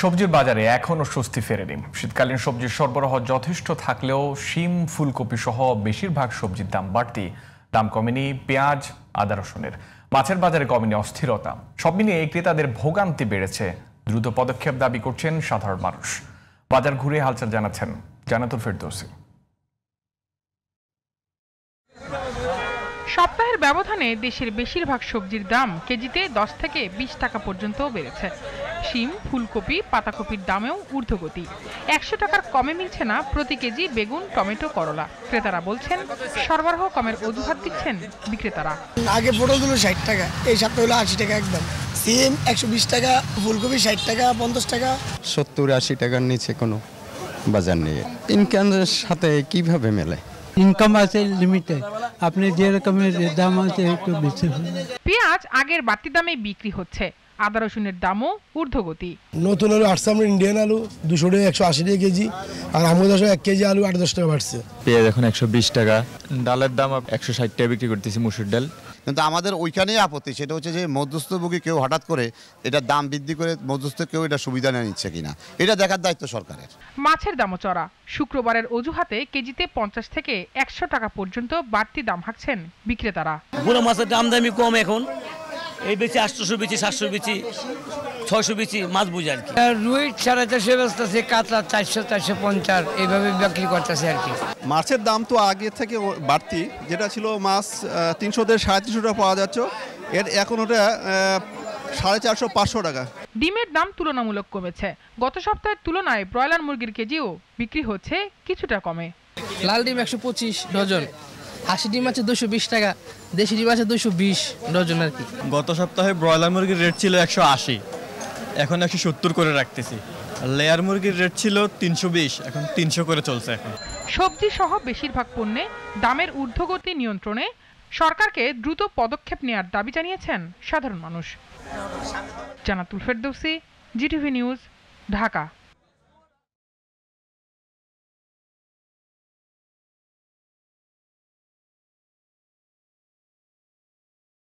সবজির বাজারে এখনো স্বস্তি ফেরেনি। শীতকালীন সবজির সরবরাহ যথেষ্ট থাকলেও শিম, ফুলকপি সহ বেশিরভাগ সবজির দাম বাড়তি। দাম কমেনি পেঁয়াজ, আদা, রসুনের। মাছের বাজারে কমেনি অস্থিরতা। সব মিলিয়ে ক্রেতাদের ভোগান্তি বেড়েছে। দ্রুত পদক্ষেপ দাবি করছেন সাধারণ মানুষ। বাজার ঘুরে হালচাল জানাচ্ছেন জান্নাতুল ফেরদৌসী। সপ্তাহের ব্যবধানে দেশের বেশিরভাগ সবজির দাম কেজিতে 10 থেকে 20 টাকা পর্যন্ত বেড়েছে। শিম, ফুলকপি, পাতাকপির দামেও ঊর্ধ্বগতি। 100 টাকার কমে মিলছে না প্রতি কেজি বেগুন, টমেটো, করলা। ক্রেতারা বলছেন সরবরাহ কমের অজুহাত দিচ্ছেন বিক্রেতারা। আগে পটল হলো 60 টাকা, এই সপ্তাহে হলো 80 টাকা একদম। সিম 120 টাকা, ফুলকপি 60 টাকা, 50 টাকা। 70-80 টাকার নিচে কোনো বাজার নেই। ইনকামের সাথে কিভাবে মেলে? ইনকাম আছে লিমিটেড, আপনি যে রকমের দাম আছে একটু বেশি। পেঁয়াজ আগের বাড়তি দামে বিক্রি হচ্ছে। আদা, রসুনের দামও ঊর্ধ্বগতি। নতুন আলু আসছে আমরা ইন্ডিয়ান আলু 200 টাকা 180 টাকা কেজি, আর আমুদ 1 কেজি আলু 8-10 টাকা বাড়ছে। পেঁয়াজ এখন 120 টাকা, ডালের দাম 160 টাকা বিক্রি করতেছি, মুসুর ডাল। কিন্তু আমাদের ওইখানেই আপত্তি, সেটা হচ্ছে যে মধ্যস্থভোগী কেউ হঠাৎ করে এটা দাম বৃদ্ধি করে মধ্যস্থ কেউ এটা সুবিধা নিয়ে নিচ্ছে কিনা, এটা দেখার দায়িত্ব সরকারের। মাছের দামও চড়া। শুক্রবারের অজুহাতে কেজিতে 50 থেকে 100 টাকা পর্যন্ত বাড়তি দাম হাঁকছেন বিক্রেতারা। বুড়ো মাছের দাম দামি কম এখন, এই বেচি 800 বেচি, 700 বেচি, 600 বেচি, মাছ বুঝে আর কি। রুই 450 বেচতেছে, কাতলা 400-450 এইভাবে বিক্রি করতেছে আর কি। মাছের দাম তো আগে থেকে বাড়তি, যেটা ছিল মাছ 300 থেকে 350 টাকা পাওয়া যাচ্ছে, এখন ওটা 450-500 টাকা। ডিমের দাম তুলনামূলক কমেছে। গত সপ্তাহের তুলনায় ব্রয়লার মুরগির কেজিও বিক্রি হচ্ছে কিছুটা কমে। লাল ডিম 125 ডজন, 80 ডিম আছে 220 টাকা, দেশি ডিম আছে 220 ডজন আর কি। গত সপ্তাহে ব্রয়লার মুরগির রেট ছিল 180, এখন 170 করে রাখতেছি। লেয়ার মুরগির রেট ছিল 320, এখন 300 করে চলছে। এখন সবজি সহ বেশিরভাগ পণ্যে দামের ঊর্ধ্বগতি নিয়ন্ত্রণে সরকারকে দ্রুত পদক্ষেপ নেওয়ার দাবি জানিয়েছেন সাধারণ মানুষ। জান্নাতুল ফেরদৌসী, জিটিভি নিউজ, ঢাকা।